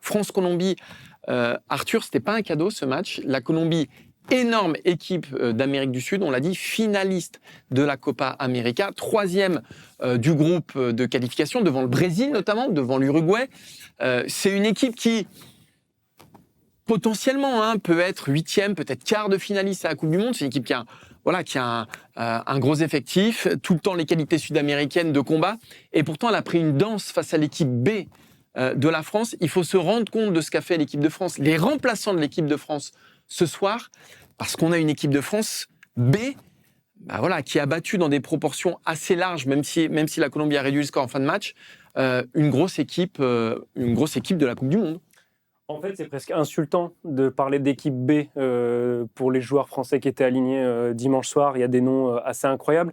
France-Colombie, Arthur, c'était pas un cadeau ce match. La Colombie, énorme équipe d'Amérique du Sud, on l'a dit, finaliste de la Copa América, 3e du groupe de qualification, devant le Brésil notamment, devant l'Uruguay. C'est une équipe qui, potentiellement, peut être 8e, peut-être quart de finaliste à la Coupe du Monde. C'est une équipe qui a un gros effectif, tout le temps les qualités sud-américaines de combat, et pourtant elle a pris une danse face à l'équipe B de la France. Il faut se rendre compte de ce qu'a fait l'équipe de France, les remplaçants de l'équipe de France ce soir, parce qu'on a une équipe de France B qui a battu dans des proportions assez larges, même si la Colombie a réduit le score en fin de match, une grosse équipe de la Coupe du Monde. En fait, c'est presque insultant de parler d'équipe B pour les joueurs français qui étaient alignés dimanche soir. Il y a des noms assez incroyables.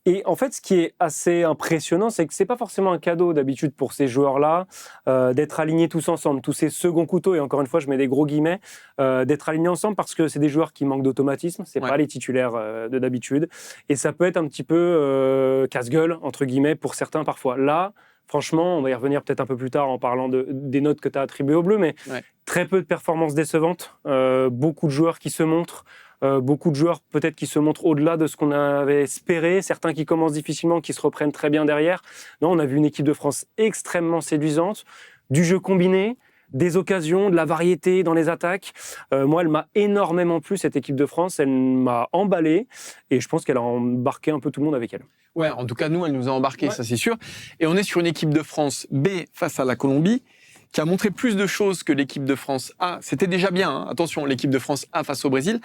Et en fait, ce qui est assez impressionnant, c'est que c'est pas forcément un cadeau d'habitude pour ces joueurs-là d'être alignés tous ensemble, tous ces seconds couteaux. Et encore une fois, je mets des gros guillemets, d'être alignés ensemble parce que c'est des joueurs qui manquent d'automatisme. C'est pas les titulaires de d'habitude, et ça peut être un petit peu casse-gueule entre guillemets pour certains parfois. Là, franchement, on va y revenir peut-être un peu plus tard en parlant des notes que tu as attribuées au bleu, mais très peu de performances décevantes, beaucoup de joueurs qui se montrent. Beaucoup de joueurs peut-être qui se montrent au-delà de ce qu'on avait espéré, certains qui commencent difficilement, qui se reprennent très bien derrière. Non, on a vu une équipe de France extrêmement séduisante, du jeu combiné, des occasions, de la variété dans les attaques. Moi, elle m'a énormément plu, cette équipe de France. Elle m'a emballé et je pense qu'elle a embarqué un peu tout le monde avec elle. Ouais, en tout cas, nous, elle nous a embarqué, ça c'est sûr. Et on est sur une équipe de France B face à la Colombie, qui a montré plus de choses que l'équipe de France A. C'était déjà bien, attention, l'équipe de France A face au Brésil.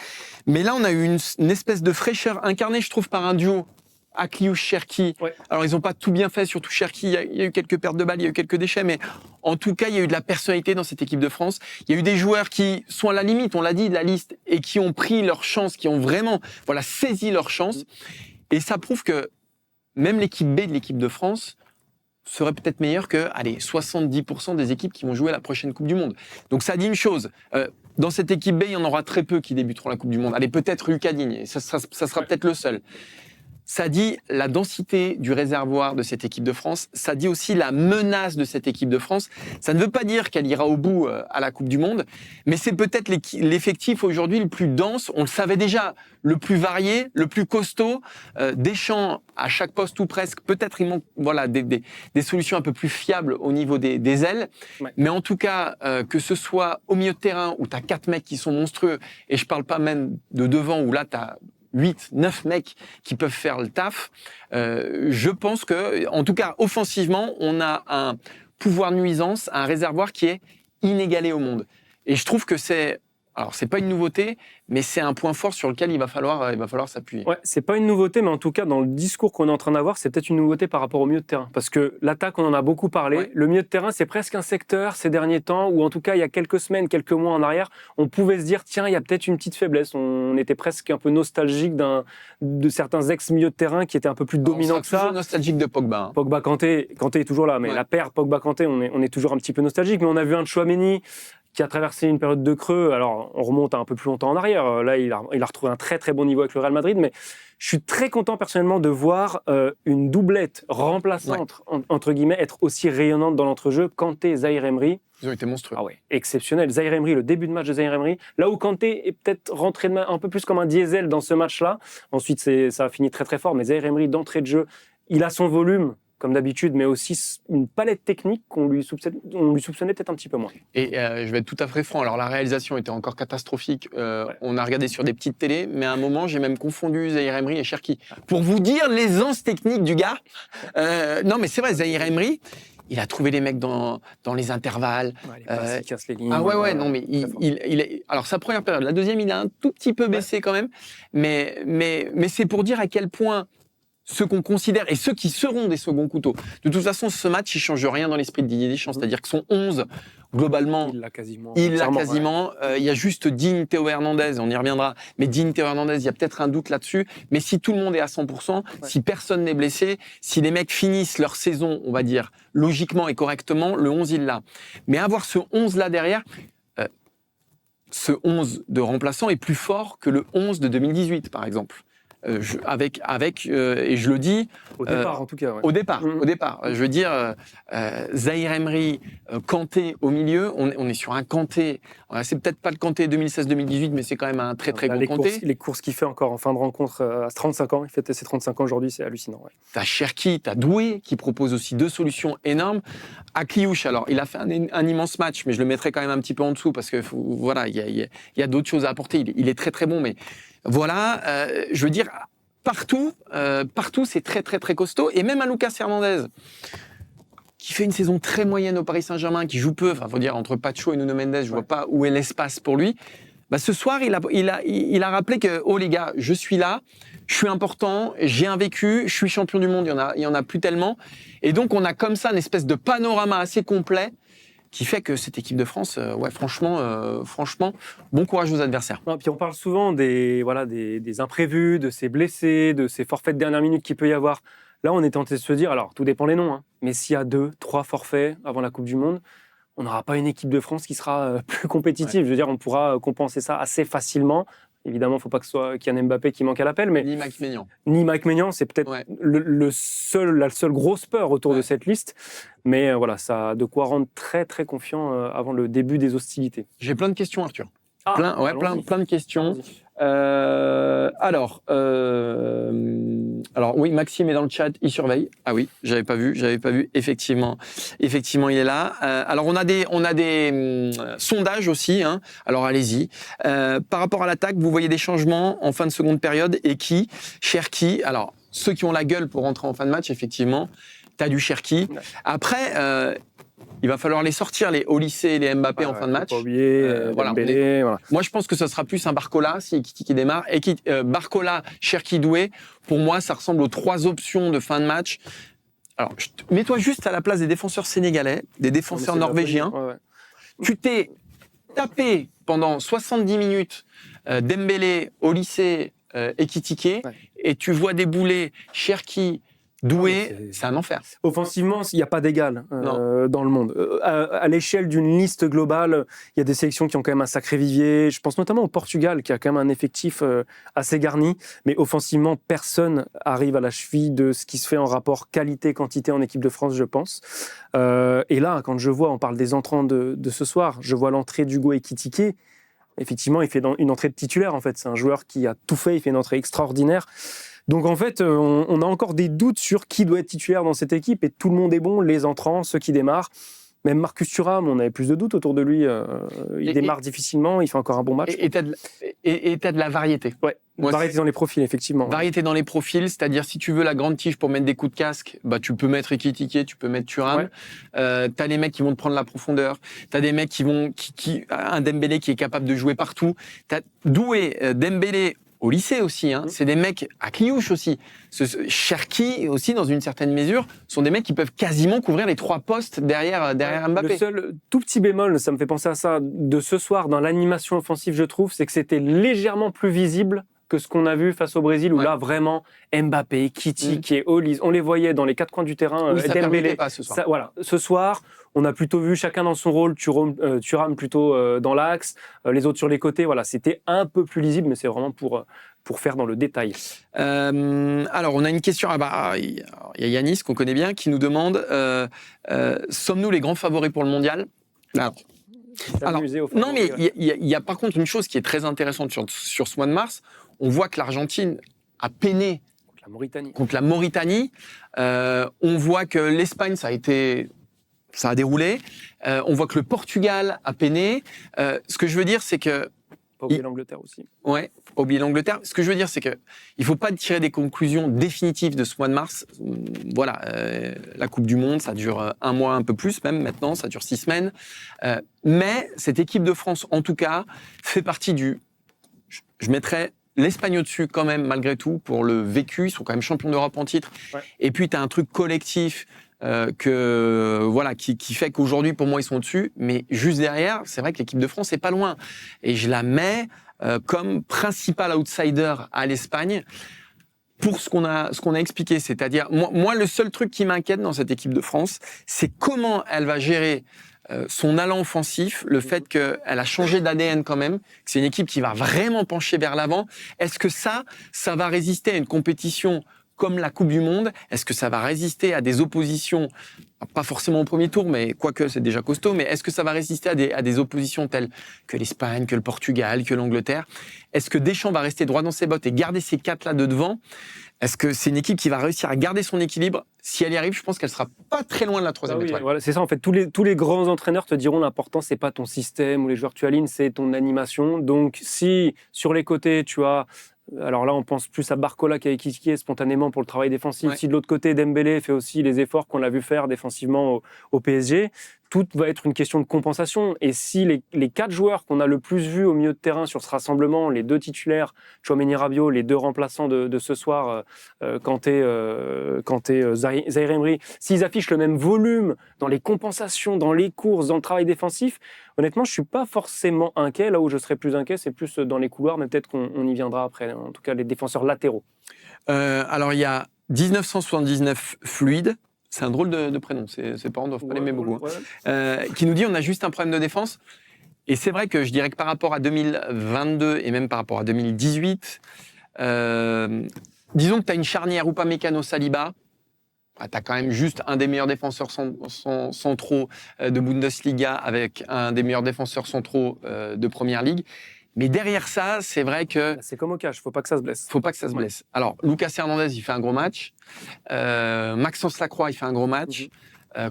Mais là, on a eu une espèce de fraîcheur incarnée, je trouve, par un duo, Akliouche-Cherki. Alors, ils n'ont pas tout bien fait, surtout Cherki. Il y a eu quelques pertes de balles, il y a eu quelques déchets, mais en tout cas, il y a eu de la personnalité dans cette équipe de France. Il y a eu des joueurs qui sont à la limite, on l'a dit, de la liste, et qui ont pris leur chance, qui ont vraiment saisi leur chance. Et ça prouve que même l'équipe B de l'équipe de France serait peut-être meilleur que 70% des équipes qui vont jouer la prochaine Coupe du Monde. Donc ça dit une chose, dans cette équipe B, il y en aura très peu qui débuteront la Coupe du Monde. Allez, peut-être Lucas Digne, ça sera peut-être le seul. Ça dit la densité du réservoir de cette équipe de France, ça dit aussi la menace de cette équipe de France. Ça ne veut pas dire qu'elle ira au bout à la Coupe du Monde, mais c'est peut-être l'effectif aujourd'hui le plus dense, on le savait déjà, le plus varié, le plus costaud. Deschamps, à chaque poste ou presque, peut-être il manque des solutions un peu plus fiables au niveau des ailes, mais en tout cas, que ce soit au milieu de terrain où tu as 4 mecs qui sont monstrueux, et je parle pas même de devant où là tu as 8, 9 mecs qui peuvent faire le taf. Je pense que, en tout cas, offensivement, on a un pouvoir de nuisance, un réservoir qui est inégalé au monde. Et je trouve que c'est pas une nouveauté, mais c'est un point fort sur lequel il va falloir s'appuyer. Ouais, c'est pas une nouveauté, mais en tout cas, dans le discours qu'on est en train d'avoir, c'est peut-être une nouveauté par rapport au milieu de terrain. Parce que l'attaque, on en a beaucoup parlé. Ouais. Le milieu de terrain, c'est presque un secteur ces derniers temps, ou en tout cas, il y a quelques semaines, quelques mois en arrière, on pouvait se dire, tiens, il y a peut-être une petite faiblesse. On était presque un peu nostalgique de certains ex-milieux de terrain qui étaient un peu plus dominants que ça. Toujours nostalgique de Pogba. Pogba, Kanté est toujours là, mais la paire Pogba-Kanté, on est toujours un petit peu nostalgique. Mais on a vu un Tchouaméni qui a traversé une période de creux. Alors, on remonte un peu plus longtemps en arrière. Là, il a retrouvé un très, très bon niveau avec le Real Madrid. Mais je suis très content, personnellement, de voir une doublette remplaçante, entre guillemets, être aussi rayonnante dans l'entrejeu. Kanté, Zahir Emery. Ils ont été monstrueux. Ah ouais, exceptionnel. Zahir Emery, le début de match de Zahir Emery. Là où Kanté est peut-être rentré un peu plus comme un diesel dans ce match-là. Ensuite, ça a fini très, très fort. Mais Zahir Emery, d'entrée de jeu, il a son volume, comme d'habitude, mais aussi une palette technique qu'on lui soupçonnait peut-être un petit peu moins. Et je vais être tout à fait franc, alors la réalisation était encore catastrophique, on a regardé sur des petites télés, mais à un moment j'ai même confondu Zahir Emery et Cherki. Pour vous dire l'aisance technique du gars, non mais c'est vrai, Zahir Emery, il a trouvé les mecs dans les intervalles. Les passes, il casse les lignes. Non mais alors sa première période, la deuxième il a un tout petit peu baissé quand même, mais c'est pour dire à quel point ceux qu'on considère et ceux qui seront des seconds couteaux. De toute façon, ce match, il change rien dans l'esprit de Didier Deschamps. C'est-à-dire que son 11, globalement, il l'a quasiment. Il y a juste Digne, Théo Hernandez, on y reviendra. Mais Digne, Théo Hernandez, il y a peut-être un doute là-dessus. Mais si tout le monde est à 100%, si personne n'est blessé, si les mecs finissent leur saison, on va dire, logiquement et correctement, le 11, il l'a. Mais avoir ce 11-là derrière, ce 11 de remplaçant est plus fort que le 11 de 2018, par exemple. et je le dis... Au départ, en tout cas. Ouais. Au départ. Je veux dire, Zahir Emery, Kanté au milieu, on est sur un Kanté, c'est peut-être pas le Kanté 2016-2018, mais c'est quand même un très très gros Kanté. Les courses qu'il fait encore en fin de rencontre à 35 ans, il fêtait ses 35 ans aujourd'hui, c'est hallucinant. Ouais. T'as Cherki, t'as Doué qui propose aussi 2 solutions énormes. Akliouche, alors il a fait un immense match, mais je le mettrais quand même un petit peu en dessous parce que voilà, il y a d'autres choses à apporter. Il est très très bon, mais voilà, je veux dire, partout, c'est très très très costaud. Et même un Lucas Hernandez qui fait une saison très moyenne au Paris Saint-Germain, qui joue peu, enfin faut dire entre Pacho et Nuno Mendes, je vois pas où est l'espace pour lui. Bah, ce soir, il a rappelé que oh les gars, je suis là, je suis important, j'ai un vécu, je suis champion du monde, il y en a plus tellement. Et donc on a comme ça une espèce de panorama assez complet qui fait que cette équipe de France, franchement, bon courage aux adversaires. Non, puis on parle souvent des imprévus, de ces blessés, de ces forfaits de dernière minute qu'il peut y avoir. Là, on est tenté de se dire, alors tout dépend les noms, hein, mais s'il y a 2, 3 forfaits avant la Coupe du Monde, on n'aura pas une équipe de France qui sera plus compétitive. Ouais. Je veux dire, on pourra compenser ça assez facilement. Évidemment, il ne faut pas que ce soit Kylian Mbappé qui manque à l'appel. Mais ni Mike Maignan. Ni Mike Maignan, c'est peut-être la seule grosse peur autour de cette liste. Mais voilà, ça a de quoi rendre très, très confiant avant le début des hostilités. J'ai plein de questions, Arthur. Plein de questions. Alors oui, Maxime est dans le chat, il surveille. Ah oui, j'avais pas vu. Effectivement, il est là. Alors on a des sondages aussi. Hein. Alors allez-y. Par rapport à l'attaque, vous voyez des changements en fin de seconde période et qui, Cherki. Alors ceux qui ont la gueule pour rentrer en fin de match, effectivement, t'as du Cherki. Après. Il va falloir les sortir, les Olysée et les Mbappé en fin de match. Faut pas oublier, voilà. Moi, je pense que ça sera plus un Barcola, si qui démarre. Et Barcola, Cherki, Doué, pour moi, ça ressemble aux 3 options de fin de match. Alors, mets-toi juste à la place des défenseurs sénégalais, des défenseurs norvégiens. Tu t'es tapé pendant 70 minutes Dembélé, Olysée, Ekitike, et tu vois débouler Cherki, Doué, c'est un enfer. Offensivement, il n'y a pas d'égal dans le monde. À l'échelle d'une liste globale, il y a des sélections qui ont quand même un sacré vivier. Je pense notamment au Portugal, qui a quand même un effectif assez garni. Mais offensivement, personne arrive à la cheville de ce qui se fait en rapport qualité-quantité en équipe de France, je pense. Et là, quand je vois, on parle des entrants de ce soir, je vois l'entrée d'Hugo Ekitike. Effectivement, il fait une entrée de titulaire, en fait. C'est un joueur qui a tout fait, il fait une entrée extraordinaire. Donc en fait, on a encore des doutes sur qui doit être titulaire dans cette équipe et tout le monde est bon, les entrants, ceux qui démarrent. Même Marcus Thuram, on avait plus de doutes autour de lui. Il démarre difficilement, il fait encore un bon match. Et t'as de la variété. Ouais, variété dans les profils, effectivement. Variété dans les profils, c'est-à-dire si tu veux la grande tige pour mettre des coups de casque, bah tu peux mettre Ekitike, tu peux mettre Thuram. T'as les mecs qui vont te prendre la profondeur. T'as des mecs un Dembélé qui est capable de jouer partout. T'as Doué, Dembélé. Au lycée aussi, hein. C'est des mecs à Akliouche aussi. Cherki aussi, dans une certaine mesure, sont des mecs qui peuvent quasiment couvrir les 3 postes derrière Mbappé. Le seul tout petit bémol, ça me fait penser à ça, de ce soir dans l'animation offensive, je trouve, c'est que c'était légèrement plus visible que ce qu'on a vu face au Brésil, où là, vraiment, Mbappé, Ekitike, Olise, on les voyait dans les 4 coins du terrain. Oui, ça Dembélé pas ce soir. Voilà, ce soir, on a plutôt vu chacun dans son rôle, Thuram plutôt dans l'axe, les autres sur les côtés. Voilà, c'était un peu plus lisible, mais c'est vraiment pour faire dans le détail. Alors, on a une question. Il y a Yanis, qu'on connaît bien, qui nous demande sommes-nous les grands favoris pour le mondial ? Alors, non, mais il y a par contre une chose qui est très intéressante sur ce mois de mars. On voit que l'Argentine a peiné contre la Mauritanie. On voit que l'Espagne, ça a déroulé. On voit que le Portugal a peiné. Ce que je veux dire, c'est que... Pas oublier l'Angleterre aussi. Ouais, pas oublier l'Angleterre. Ce que je veux dire, c'est que il faut pas tirer des conclusions définitives de ce mois de mars. Voilà, la Coupe du Monde, ça dure 1 mois, un peu plus même maintenant, ça dure 6 semaines. Mais cette équipe de France, en tout cas, fait partie je mettrais l'Espagne au-dessus quand même, malgré tout, pour le vécu. Ils sont quand même champions d'Europe en titre. Ouais. Et puis, tu as un truc collectif qui fait qu'aujourd'hui, pour moi, ils sont au-dessus. Mais juste derrière, c'est vrai que l'équipe de France est pas loin. Et je la mets comme principal outsider à l'Espagne. pour ce qu'on a expliqué. C'est-à-dire, moi, le seul truc qui m'inquiète dans cette équipe de France, c'est comment elle va gérer son allant offensif, le fait qu'elle a changé d'ADN quand même, que c'est une équipe qui va vraiment pencher vers l'avant. Est-ce que ça va résister à une compétition comme la Coupe du Monde? Est-ce que ça va résister à des oppositions, pas forcément au premier tour, mais quoique c'est déjà costaud, mais est-ce que ça va résister à des oppositions telles que l'Espagne, que le Portugal, que l'Angleterre? Est-ce que Deschamps va rester droit dans ses bottes et garder ces quatre-là de devant? Est-ce que c'est une équipe qui va réussir à garder son équilibre? Si elle y arrive, je pense qu'elle sera pas très loin de la troisième étoile. Voilà, c'est ça, en fait, tous les grands entraîneurs te diront l'important, c'est pas ton système ou les joueurs que tu alignes, c'est ton animation. Donc, si sur les côtés, tu as... Alors là, on pense plus à Barcola qui a équilibré spontanément pour le travail défensif. Ouais. Si de l'autre côté, Dembélé fait aussi les efforts qu'on l'a vu faire défensivement au PSG, tout va être une question de compensation. Et si les quatre joueurs qu'on a le plus vus au milieu de terrain sur ce rassemblement, les deux titulaires, Tchouaméni, Rabiot, les deux remplaçants de ce soir, Kanté, Zaïre Emery, s'ils affichent le même volume dans les compensations, dans les courses, dans le travail défensif, honnêtement, je ne suis pas forcément inquiet. Là où je serais plus inquiet, c'est plus dans les couloirs, mais peut-être qu'on y viendra après. En tout cas, les défenseurs latéraux. Alors, il y a 1979 Fluide. C'est un drôle de prénom, ses parents ne doivent pas l'aimer beaucoup. Qui nous dit on a juste un problème de défense. Et c'est vrai que je dirais que par rapport à 2022 et même par rapport à 2018, disons que tu as une charnière Upamecano-Saliba. Tu as quand même juste un des meilleurs défenseurs centraux de Bundesliga avec un des meilleurs défenseurs centraux de Première Ligue. Mais derrière ça, c'est vrai que... C'est comme au cash, il ne faut pas que ça se blesse. Faut pas que ça se blesse. Alors, Lucas Hernandez, il fait un gros match. Maxence Lacroix, il fait un gros match.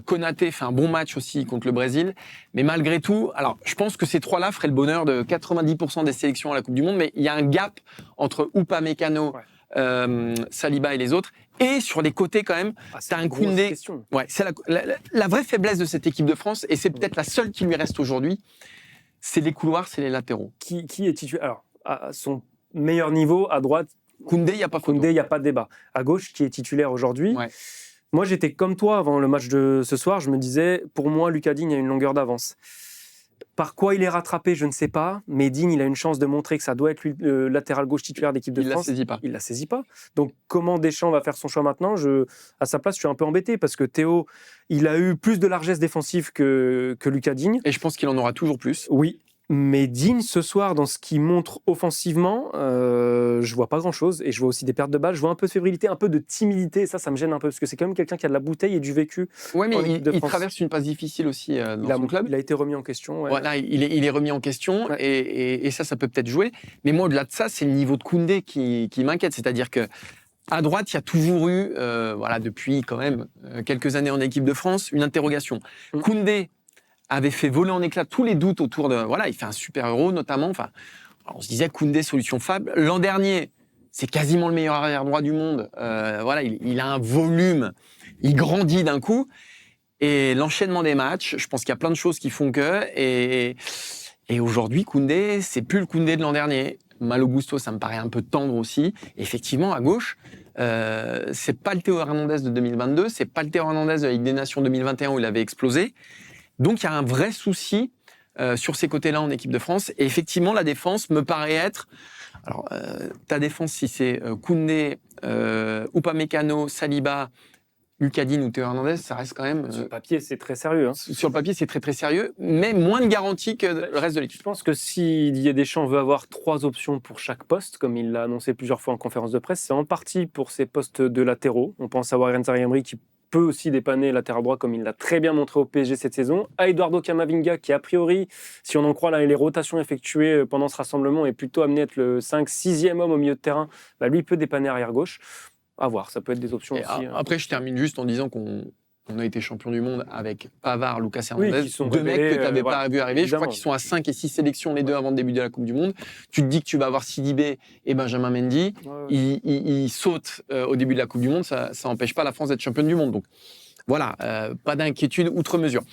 Konaté fait un bon match aussi contre le Brésil. Mais malgré tout, alors, je pense que ces trois-là feraient le bonheur de 90% des sélections à la Coupe du Monde. Mais il y a un gap entre Upamecano, Saliba et les autres. Et sur les côtés, quand même, tu as un Koundé. Ouais, c'est la vraie faiblesse de cette équipe de France, et c'est peut-être la seule qui lui reste aujourd'hui, c'est les couloirs, c'est les latéraux. Qui est titulaire? Alors, à son meilleur niveau, à droite, Koundé, il n'y a pas photo. Koundé, il n'y a pas de débat. À gauche, qui est titulaire aujourd'hui. Ouais. Moi, j'étais comme toi avant le match de ce soir. Je me disais, pour moi, Lucas Digne a une longueur d'avance. Par quoi il est rattrapé, je ne sais pas. Mais Digne, il a une chance de montrer que ça doit être lui, le latéral gauche titulaire d'équipe de France. Il ne la saisit pas. Donc, comment Deschamps va faire son choix maintenant? À sa place, je suis un peu embêté parce que Théo, il a eu plus de largesse défensive que Lucas Digne. Et je pense qu'il en aura toujours plus. Oui. Mais Digne, ce soir, dans ce qu'il montre offensivement, je vois pas grand-chose. Et je vois aussi des pertes de balles. Je vois un peu de fébrilité, un peu de timidité. Et ça me gêne un peu. Parce que c'est quand même quelqu'un qui a de la bouteille et du vécu. Oui, mais il traverse une passe difficile aussi dans son club. Il a été remis en question. Ouais. Voilà, il est remis en question. Ouais. Et ça peut peut-être jouer. Mais moi, au-delà de ça, c'est le niveau de Koundé qui m'inquiète. C'est-à-dire que à droite, il y a toujours eu, depuis quand même quelques années en équipe de France, une interrogation. Koundé avait fait voler en éclats tous les doutes autour de... Voilà, il fait un super Euro, notamment. Enfin, on se disait Koundé, solution fable. L'an dernier, c'est quasiment le meilleur arrière-droit du monde. Il a un volume, il grandit d'un coup. Et l'enchaînement des matchs, je pense qu'il y a plein de choses qui font que... Et aujourd'hui, Koundé, c'est plus le Koundé de l'an dernier. Malo Gusto, ça me paraît un peu tendre aussi. Et effectivement, à gauche, c'est pas le Théo Hernandez de 2022, c'est pas le Théo Hernandez de la Ligue des Nations 2021 où il avait explosé. Donc, il y a un vrai souci sur ces côtés-là en équipe de France. Et effectivement, la défense me paraît être... Alors, ta défense, si c'est Koundé, Upamecano, Saliba, Lucas Digne ou Théo Hernandez, ça reste quand même... Sur le papier, c'est très sérieux. Hein. Sur le papier, c'est très, très sérieux, mais moins de garantie que le reste de l'équipe. Je pense que si Didier Deschamps veut avoir 3 options pour chaque poste, comme il l'a annoncé plusieurs fois en conférence de presse, c'est en partie pour ses postes de latéraux. On pense à Warren Zaïre Emery qui peut aussi dépanner latéral droit comme il l'a très bien montré au PSG cette saison, à Eduardo Camavinga qui a priori, si on en croit les rotations effectuées pendant ce rassemblement, est plutôt amené à être le 5-6e homme au milieu de terrain, lui peut dépanner arrière gauche. À voir, ça peut être des options aussi. Après, je termine juste en disant qu'on a été champion du monde avec Pavard, Lucas Hernandez, qui sont deux mecs que tu n'avais pas vu arriver. Évidemment. Je crois qu'ils sont à 5 et 6 sélections les deux avant le début de la Coupe du Monde. Tu te dis que tu vas avoir Sidibé et Benjamin Mendy. Ils sautent au début de la Coupe du Monde. Ça n'empêche pas la France d'être championne du monde. Donc voilà, pas d'inquiétude outre mesure.